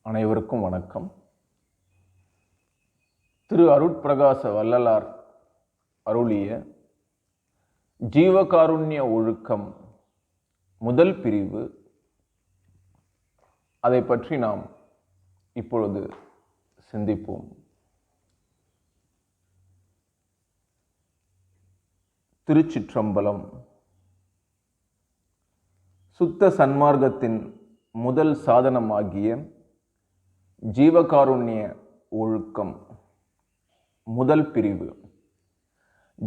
அனைவருக்கும் வணக்கம். திரு அருட்பிரகாச வள்ளலார் அருளிய ஜீவகாருண்ய ஒழுக்கம் முதல் பிரிவு, அதை பற்றி நாம் இப்பொழுது சிந்திப்போம். திருச்சிற்றம்பலம். சுத்த சன்மார்க்கத்தின் முதல் சாதனமாகிய ஜீவகாருண்ய ஒழுக்கம் முதல் பிரிவு.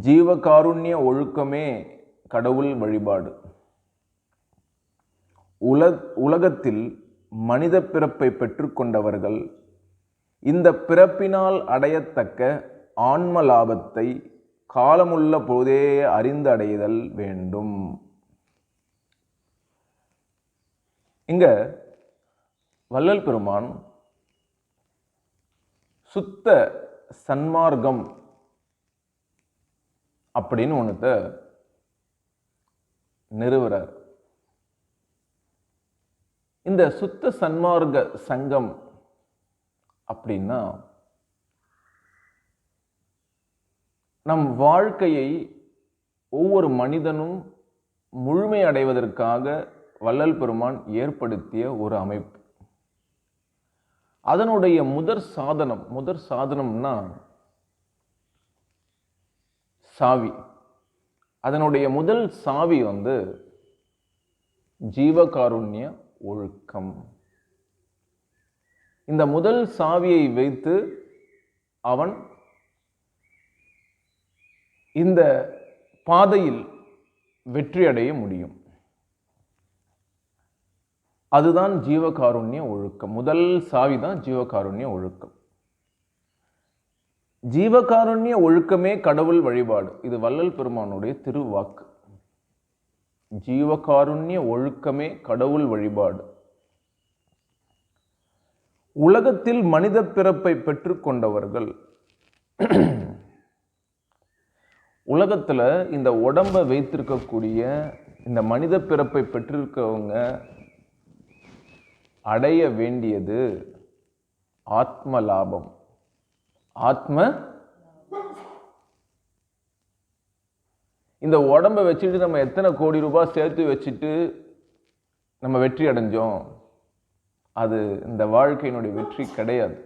ஜீவகாருண்ய ஒழுக்கமே கடவுள் வழிபாடு. உலகத்தில் மனித பிறப்பை பெற்றுக்கொண்டவர்கள் இந்த பிறப்பினால் அடையத்தக்க ஆன்ம லாபத்தை காலமுள்ள போதே அறிந்து அடைதல் வேண்டும். இங்க வள்ளல் பெருமான் சுத்த சன்மார்க்கம் அப்படின்னு ஒன்றத நிறுவுறார். இந்த சுத்த சன்மார்க்க சங்கம் அப்படின்னா நம் வாழ்க்கையை ஒவ்வொரு மனிதனும் முழுமை அடைவதற்காக வள்ளல் பெருமான் ஏற்படுத்திய ஒரு அமைப்பு. அதனுடைய முதற் சாதனம்னா சாவி. அதனுடைய முதல் சாவி ஜீவகாருண்ய ஒழுக்கம். இந்த முதல் சாவியை வைத்து அவன் இந்த பாதையில் வெற்றி அடைய முடியும். அதுதான் ஜீவகாருண்ய ஒழுக்கம். முதல் சாவி தான் ஜீவகாருண்ய ஒழுக்கம். ஜீவகாருண்ய ஒழுக்கமே கடவுள் வழிபாடு. இது வள்ளல் பெருமானுடைய திருவாக்கு. ஜீவகாருண்ய ஒழுக்கமே கடவுள் வழிபாடு. உலகத்தில் மனித பிறப்பை பெற்றுக்கொண்டவர்கள், உலகத்துல இந்த உடம்பை வைத்திருக்கக்கூடிய இந்த மனித பிறப்பை பெற்றிருக்கவங்க அடைய வேண்டியது ஆத்ம லாபம். இந்த உடம்பை வச்சுட்டு நம்ம எத்தனை கோடி ரூபாய் சேர்த்து வச்சுட்டு நம்ம வெற்றி அடைஞ்சோம், அது இந்த வாழ்க்கையினுடைய வெற்றி கிடையாது.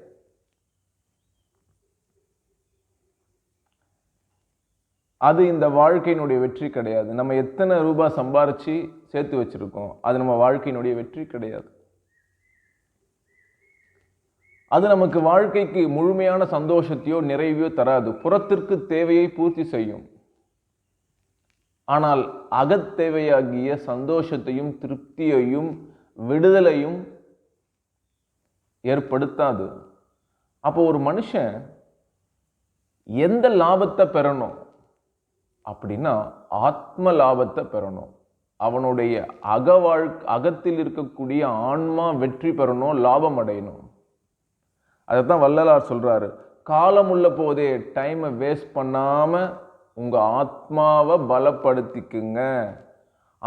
அது இந்த வாழ்க்கையினுடைய வெற்றி கிடையாது. நம்ம எத்தனை ரூபாய் சம்பாரிச்சு சேர்த்து வச்சிருக்கோம், அது நம்ம வாழ்க்கையினுடைய வெற்றி கிடையாது. அது நமக்கு வாழ்க்கைக்கு முழுமையான சந்தோஷத்தையோ நிறைவையோ தராது. புறத்திற்கு தேவையை பூர்த்தி செய்யும், ஆனால் அகத்தேவையாகிய சந்தோஷத்தையும் திருப்தியையும் விடுதலையும் ஏற்படுத்தாது. அப்போ ஒரு மனுஷன் எந்த லாபத்தை பெறணும் அப்படின்னா ஆத்ம லாபத்தை பெறணும். அவனுடைய அகத்தில் இருக்கக்கூடிய ஆன்மா வெற்றி பெறணும், லாபம் அடையணும். அதைத்தான் வள்ளலார் சொல்றாரு, காலம் உள்ள போதே டைமை வேஸ்ட் பண்ணாம உங்க ஆத்மாவை பலப்படுத்திக்குங்க.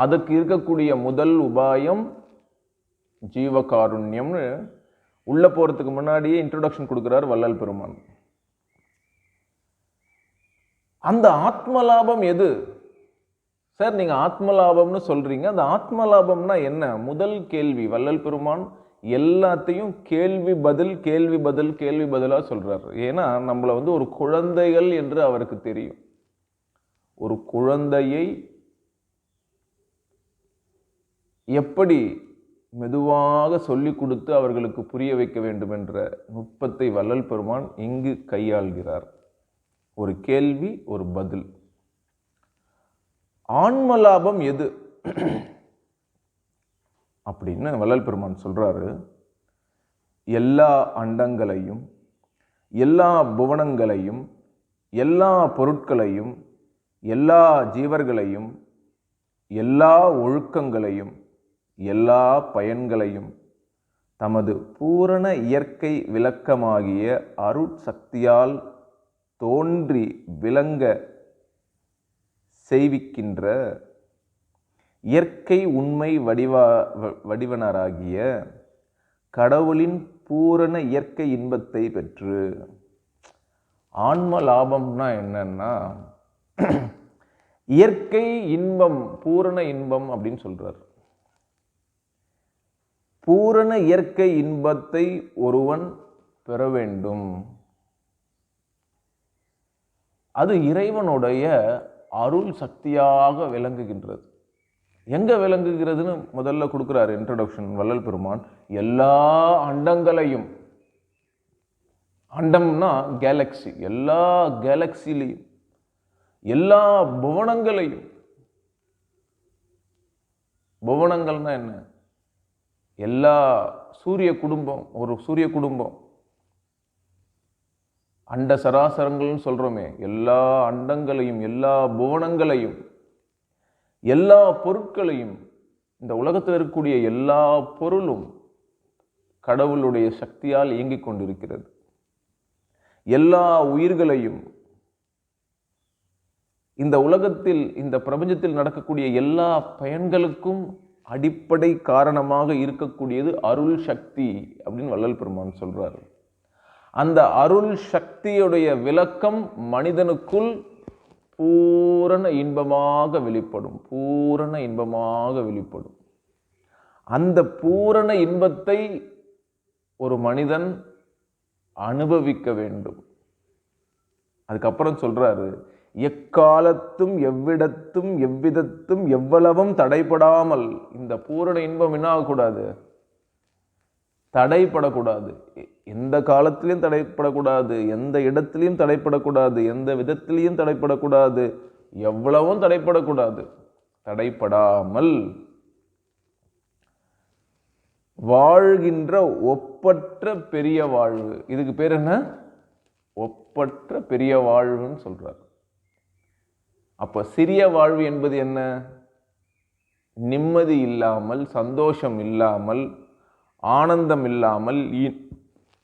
அதுக்கு இருக்கக்கூடிய முதல் உபாயம் ஜீவகாருண்யம்னு உள்ள போறதுக்கு முன்னாடியே இன்ட்ரோடக்ஷன் கொடுக்கிறார் வள்ளல் பெருமான். அந்த ஆத்ம லாபம் எது சார்? நீங்க ஆத்ம லாபம்னு சொல்றீங்க, அந்த ஆத்ம லாபம்னா என்ன? முதல் கேள்வி வள்ளல் பெருமான் எல்லாத்தையும் கேள்வி பதிலா சொல்றாரு. ஏன்னா நம்மள ஒரு குழந்தைகள் என்று அவருக்கு தெரியும். ஒரு குழந்தையை எப்படி மெதுவாக சொல்லிக் கொடுத்து அவர்களுக்கு புரிய வைக்க வேண்டும் என்ற நுட்பத்தை வள்ளல் பெருமான் இங்கு கையாள்கிறார். ஒரு கேள்வி, ஒரு பதில். ஆன்ம லாபம் எது அப்படின்னு வள்ளல் பெருமான் சொல்றாரு. எல்லா அண்டங்களையும், எல்லா புவனங்களையும், எல்லா பொருட்களையும், எல்லா ஜீவர்களையும், எல்லா ஒழுக்கங்களையும், எல்லா பயன்களையும் தமது பூரண இயற்கை விளக்கமாகிய அருட்சக்தியால் தோன்றி விளங்க செய்விக்கின்ற இயற்கை உண்மை வடிவனராகிய கடவுளின் பூரண இயற்கை இன்பத்தை பெற்று. ஆன்ம லாபம்னா என்னன்னா இயற்கை இன்பம், பூரண இன்பம் அப்படின்னு சொல்றார். பூரண இயற்கை இன்பத்தை ஒருவன் பெற வேண்டும். அது இறைவனுடைய அருள் சக்தியாக விளங்குகின்றது. எங்க விளங்குகிறதுன்னு முதல்ல கொடுக்கிறார் இன்ட்ரோடக்ஷன் வள்ளல் பெருமான். எல்லா அண்டங்களையும், அண்டம்னா கேலக்சி, எல்லா கேலக்சிலையும், எல்லா புவனங்களையும். புவனங்கள்னா என்ன? எல்லா சூரிய குடும்பம், ஒரு சூரிய குடும்பம், அண்ட சராசரங்கள்னு சொல்றோமே, எல்லா அண்டங்களையும், எல்லா புவனங்களையும், எல்லா பொருட்களையும், இந்த உலகத்தில் இருக்கக்கூடிய எல்லா பொருளும் கடவுளுடைய சக்தியால் இயங்கிக் கொண்டிருக்கிறது. எல்லா உயிர்களையும், இந்த உலகத்தில், இந்த பிரபஞ்சத்தில் நடக்கக்கூடிய எல்லா பயன்களுக்கும் அடிப்படை காரணமாக இருக்கக்கூடியது அருள் சக்தி அப்படின்னு வள்ளல் பெருமான் சொல்றாரு. அந்த அருள் சக்தியுடைய விளக்கம் மனிதனுக்குள் பூரண இன்பமாக வெளிப்படும். பூரண இன்பமாக வெளிப்படும். அந்த பூரண இன்பத்தை ஒரு மனிதன் அனுபவிக்க வேண்டும். அதுக்கப்புறம் சொல்றாரு, எக்காலத்தும் எவ்விடத்தும் எவ்விதத்தும் எவ்வளவும் தடைபடாமல். இந்த பூரண இன்பம் என்ன ஆகக்கூடாது? தடைப்படக்கூடாது. எந்த காலத்திலையும் தடைப்படக்கூடாது, எந்த இடத்திலையும் தடைப்படக்கூடாது, எந்த விதத்திலையும் தடைப்படக்கூடாது, எவ்வளவும் தடைப்படக்கூடாது. தடைப்படாமல் வாழ்கின்ற ஒப்பற்ற பெரிய வாழ்வு. இதுக்கு பேர் என்ன? ஒப்பற்ற பெரிய வாழ்வுன்னு சொல்றார். அப்ப சிறிய வாழ்வு என்பது என்ன? நிம்மதி இல்லாமல், சந்தோஷம் இல்லாமல், ஆனந்தம் இல்லாமல்,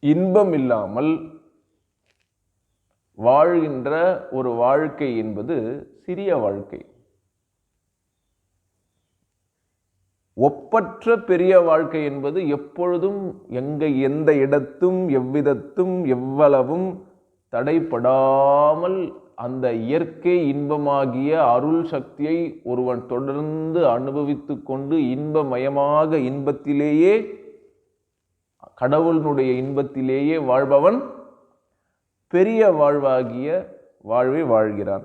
இன்பம் இல்லாமல் வாழ்கின்ற ஒரு வாழ்க்கை என்பது சிறிய வாழ்க்கை. ஒப்பற்ற பெரிய வாழ்க்கை என்பது எப்பொழுதும், எந்த இடத்தும், எவ்விதத்தும், எவ்வளவும் தடைப்படாமல் அந்த இயற்கை இன்பமாகிய அருள் சக்தியை ஒருவன் தொடர்ந்து அனுபவித்து கொண்டு இன்பமயமாக, இன்பத்திலேயே, கடவுளுடைய இன்பத்திலேயே வாழ்பவன் பெரிய வாழ்வாகிய வாழ்வை வாழ்கிறான்.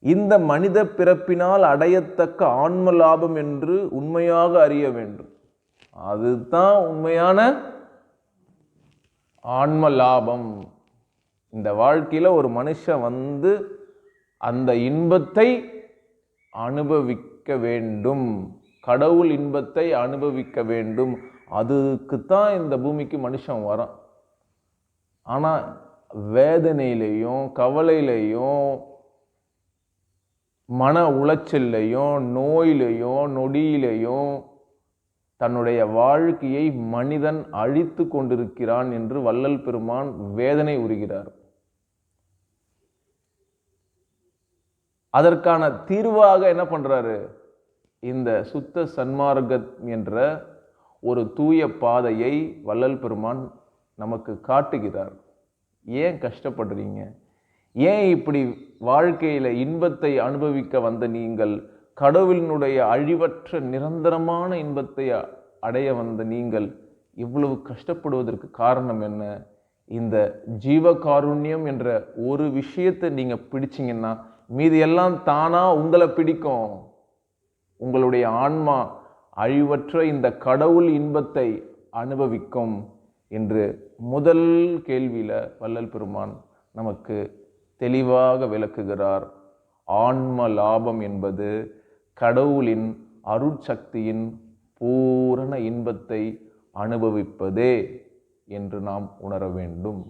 இந்த மனித பிறப்பினால் அடையத்தக்க ஆன்ம லாபம் என்று உண்மையாக அறிய வேண்டும். அதுதான் உண்மையான ஆன்ம லாபம். இந்த வாழ்க்கையில ஒரு மனுஷன் வந்து அந்த இன்பத்தை அனுபவிக்க வேண்டும், கடவுள் இன்பத்தை அனுபவிக்க வேண்டும். அதுக்குத்தான் இந்த பூமிக்கு மனுஷன் வரான். ஆனா வேதனையிலையும், கவலையிலையும், மன உளைச்சல்லையும், நோயிலையும், நொடியிலையும் தன்னுடைய வாழ்க்கையை மனிதன் அழித்து கொண்டிருக்கிறான் என்று வள்ளல் பெருமான் வேதனை உறுகிறார். அதற்கான தீர்வாக என்ன பண்றாரு? இந்த சுத்த சன்மார்க்கம் என்ற ஒரு தூய பாதையை வள்ளல் பெருமான் நமக்கு காட்டுகிறார். ஏன் கஷ்டப்படுறீங்க? ஏன் இப்படி வாழ்க்கையில இன்பத்தை அனுபவிக்க வந்த நீங்கள், கடவுளினுடைய அழிவற்ற நிரந்தரமான இன்பத்தை அடைய வந்த நீங்கள் இவ்வளவு கஷ்டப்படுவதற்கு காரணம் என்ன? இந்த ஜீவகாருண்யம் என்ற ஒரு விஷயத்தை நீங்க பிடிச்சிங்கன்னா மீதி எல்லாம் தானா உங்களை பிடிக்கும். உங்களுடைய ஆன்மா அழிவற்ற இந்த கடவுள் இன்பத்தை அனுபவிக்கும் என்று முதல் கேள்வியில வள்ளல் பெருமான் நமக்கு தெளிவாக விளக்குகிறார். ஆன்ம லாபம் என்பது கடவுளின் அருட்சக்தியின் பூரண இன்பத்தை அனுபவிப்பதே என்று நாம் உணர வேண்டும்.